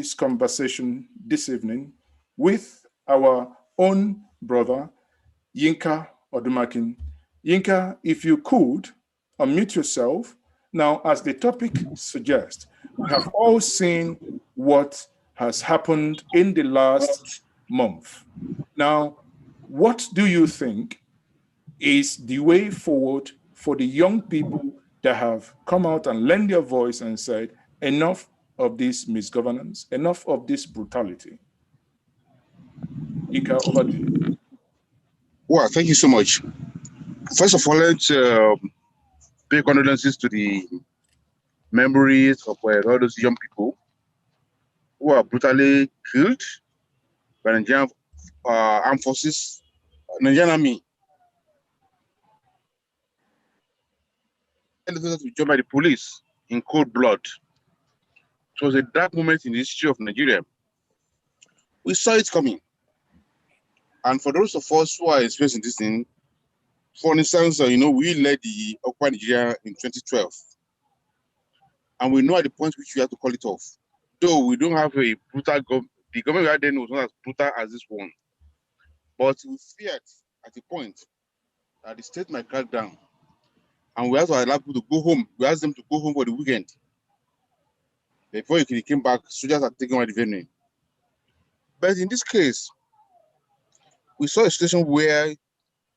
this conversation this evening with our own brother, Yinka Odumakin. Yinka, if you could unmute yourself. Now, as the topic suggests, we have all seen what has happened in the last month. Now, what do you think is the way forward for the young people that have come out and lent their voice and said, enough of this misgovernance, enough of this brutality? Yinka, over to you. Well, thank you so much. First of all, let's pay condolences to the memories of all those young people who are brutally killed by Nigerian armed forces, Nigerian army. And to be joined by the police in cold blood. It was a dark moment in the history of Nigeria. We saw it coming. And for those of us who are experiencing this thing, for instance, we led the Occupy Nigeria in 2012. And we know at the point which we have to call it off. Though we don't have a brutal government, the government we had then was not as brutal as this one. But we feared at a point that the state might crack down. And we had to allow people to go home. We asked them to go home for the weekend. Before they came back, soldiers are taking over the venue. But in this case, we saw a situation where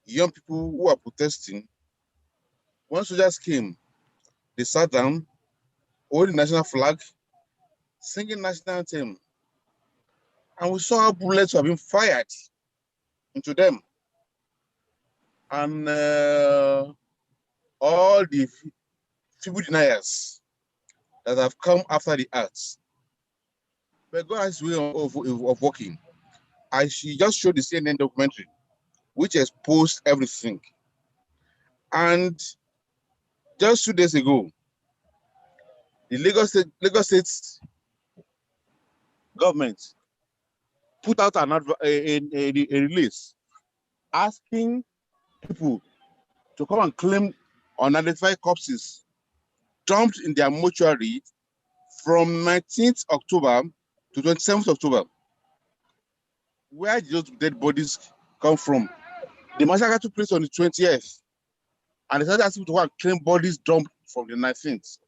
young people who are protesting, when soldiers came, they sat down, holding the national flag, singing national anthem. And we saw how bullets were being fired into them. And all the feeble deniers that have come after the acts. But God has a way of working. She just showed the CNN documentary, which exposed everything. And just 2 days ago, the Lagos State government put out a release asking people to come and claim unidentified corpses dumped in their mortuary from 19th October to 27th October. Where did those dead bodies come from? The massacre took place on the 20th, and they started asking people to go and claim bodies dumped from the 19th.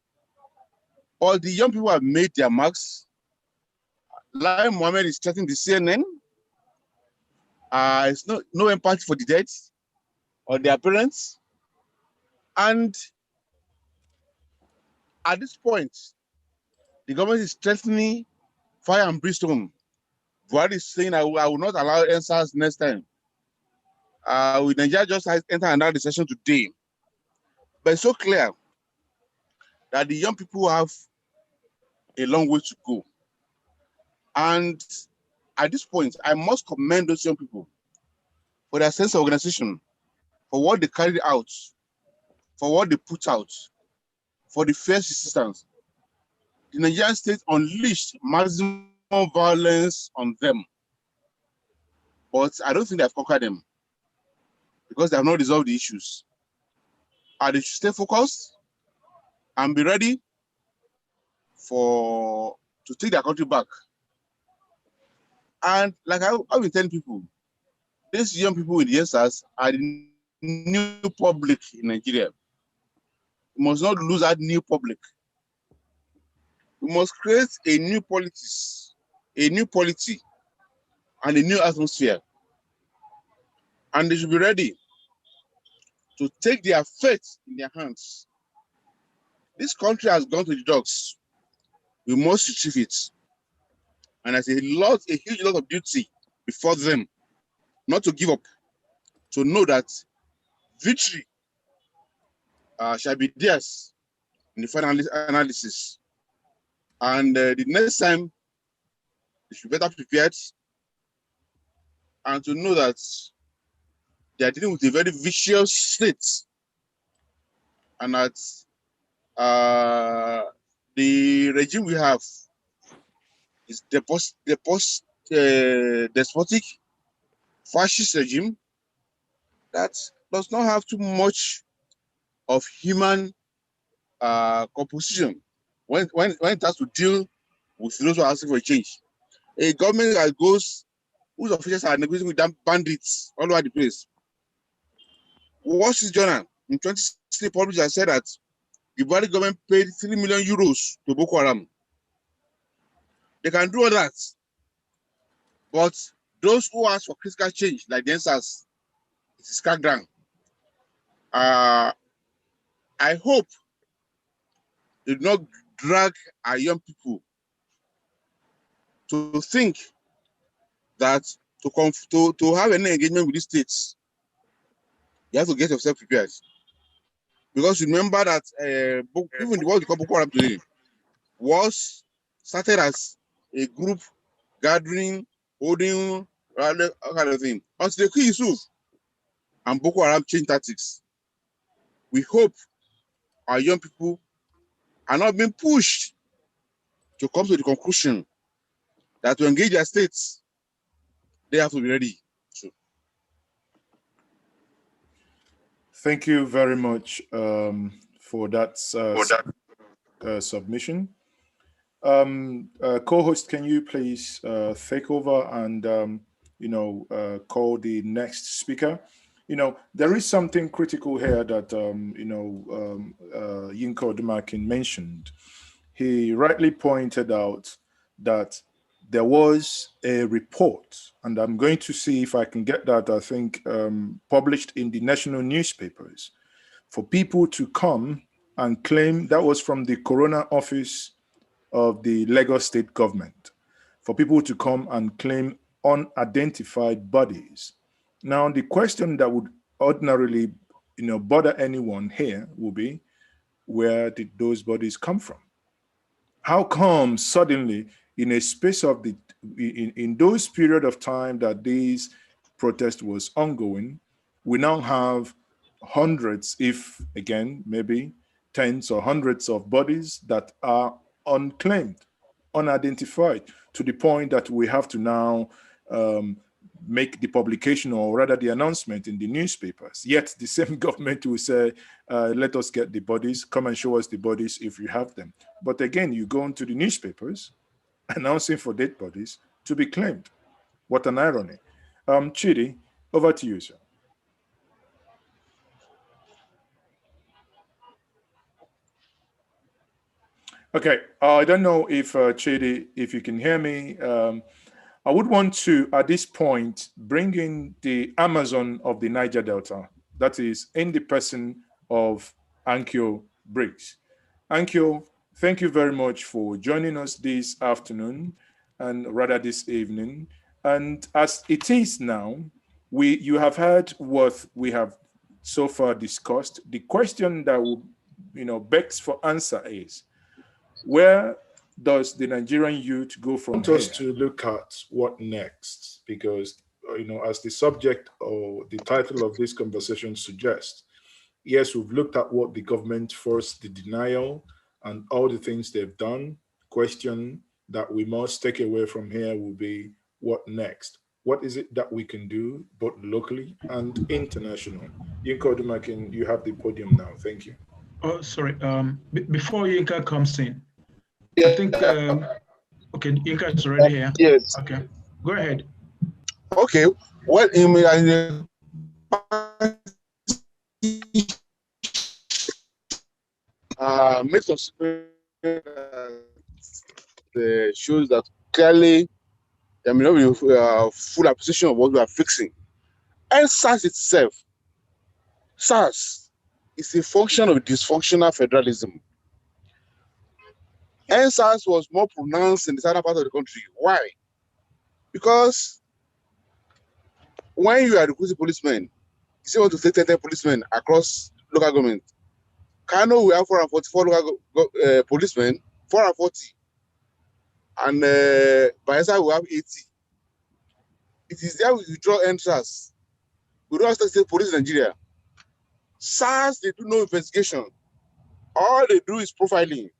All the young people have made their marks. Lai Mohammed is chatting the CNN. It's no empathy for the dead or their parents. And at this point, the government is threatening fire and brimstone. Buhari is saying, I will not allow answers next time. With Nigeria just enter another recession today. But it's so clear that the young people have a long way to go. And at this point, I must commend those young people for their sense of organization, for what they carried out, for what they put out, for the fierce resistance. The Nigerian state unleashed maximum violence on them. But I don't think they've conquered them because they have not resolved the issues. They should stay focused and be ready to take their country back. And like I've been telling people, these young people with the answers are the new public in Nigeria. We must not lose that new public. We must create a new politics, a new polity, and a new atmosphere. And they should be ready to take their fate in their hands. This country has gone to the dogs. We must retrieve it. And there's a huge lot of duty before them, not to give up, to know that victory shall be theirs in the final analysis. And the next time, they should be better prepared and to know that they are dealing with a very vicious state and that the regime we have is despotic, fascist regime that does not have too much of human composition when it has to deal with those who are asking for a change. A government that goes, whose officials are negotiating with them bandits all over the place. Wall Street Journal in 2016 published and said that the Buhari government paid 3 million euros to Boko Haram. They can do all that. But those who ask for critical change, like the answers, it is cracked down. I hope they do not drag our young people to think that to have any engagement with these states, you have to get yourself prepared. Because remember that even the world we call Boko Haram today was started as a group gathering, holding, rally, all kind of thing. Until they kill Yusuf and Boko Haram change tactics. We hope our young people are not being pushed to come to the conclusion that to engage their states, they have to be ready. So, Thank you very much for that submission. Co-host, can you please take over and call the next speaker? There is something critical here that Yinka Odumakin mentioned. He rightly pointed out that there was a report, and I'm going to see if I can get that, I think, published in the national newspapers, for people to come and claim that was from the Corona Office of the Lagos State government, for people to come and claim unidentified bodies. Now, the question that would ordinarily, bother anyone here will be, where did those bodies come from? How come suddenly, in a space of in those period of time that this protest was ongoing, we now have hundreds, if again maybe tens or hundreds of bodies that are unclaimed, unidentified, to the point that we have to now make the publication, or rather the announcement, in the newspapers. Yet the same government will say, let us get the bodies, come and show us the bodies if you have them. But again, you go into the newspapers announcing for dead bodies to be claimed. What an irony. Chidi, over to you, sir. Okay, I don't know if Chidi, if you can hear me. I would want to, at this point, bring in the Amazon of the Niger Delta, that is in the person of Ankyo Briggs. Ankyo, thank you very much for joining us this afternoon, and rather this evening. And as it is now, you have heard what we have so far discussed. The question that will, begs for answer is, where does the Nigerian youth go from here? I want us to look at what next, because, as the subject or the title of this conversation suggests, yes, we've looked at what the government forced, the denial, and all the things they've done. Question that we must take away from here will be, what next? What is it that we can do, both locally and international? Yinka Odumakin, you have the podium now. Thank you. Oh, sorry. Before Yinka comes in, I think, okay, Yinka is already here. Yes. Okay, go ahead. Okay. Well, makes us shows that clearly there may not be full appreciation of what we are fixing. And SARS itself, SARS is a function of dysfunctional federalism. And SARS was more pronounced in the southern part of the country. Why? Because when you are recruiting policemen, you say want to take 10 policemen across local government. Kano, we have 444 local policemen, 440. And Bayelsa, we have 80. It is there we draw entrance. We don't have to say police in Nigeria. SARS, they do no investigation. All they do is profiling.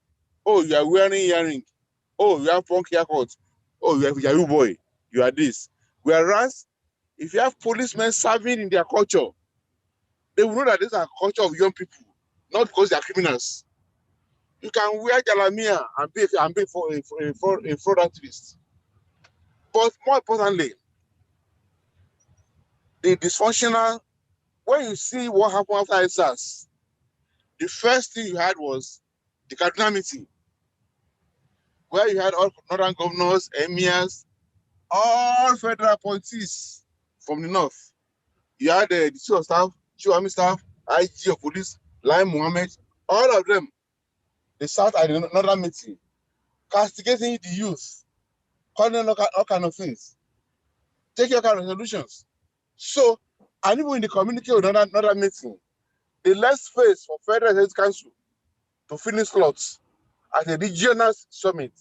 Oh, you are wearing earring. Oh, you have punk haircut. Oh, you are Yahoo boy. You are this. Whereas, if you have policemen serving in their culture, they will know that this is a culture of young people, not because they are criminals. You can wear Jalamia and be for a fraud activist. But more importantly, the dysfunctional, when you see what happened after ISAS, the first thing you had was the Kaduna meeting, where you had all northern governors, emirs, all federal appointees from the north. You had the chief of staff, chief army staff, IG of police, Lai Mohammed, all of them. They sat at the northern meeting, castigating the youth, calling them all kind of things, taking all kind of resolutions. So, and even in the communique with another meeting, the left space for Federal Health Council to finish slots at a regional summit,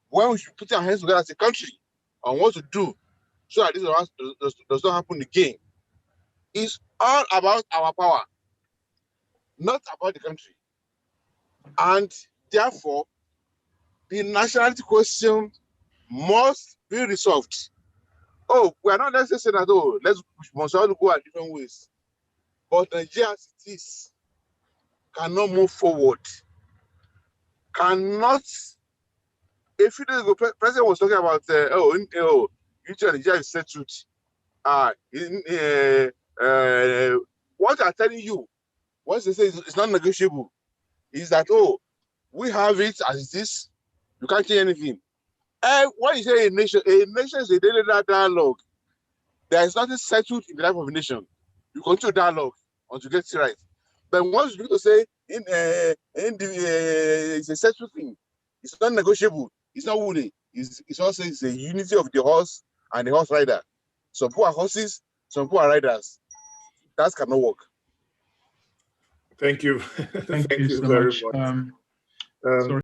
when we should put our hands together as a country on what to do so that this does not happen again. It's all about our power, not about the country. And therefore, the nationality question must be resolved. Oh, we are not necessarily saying that, oh, we must all go our different ways. But Nigeria as it is cannot move forward. Cannot. A few days ago, President was talking about, Nigeria is settled. What I'm telling you, once they say it's not negotiable, is that, oh, we have it as it is, you can't change anything. When you say a nation is a daily dialogue. There is nothing settled in the life of a nation. You continue dialogue until you get it right. But once you begin to say it's a settled thing, it's not negotiable, it's not woolly, it's also it's a unity of the horse and the horse rider. Some people are horses, some people are riders. That cannot work. Thank you. Thank you so very much. much.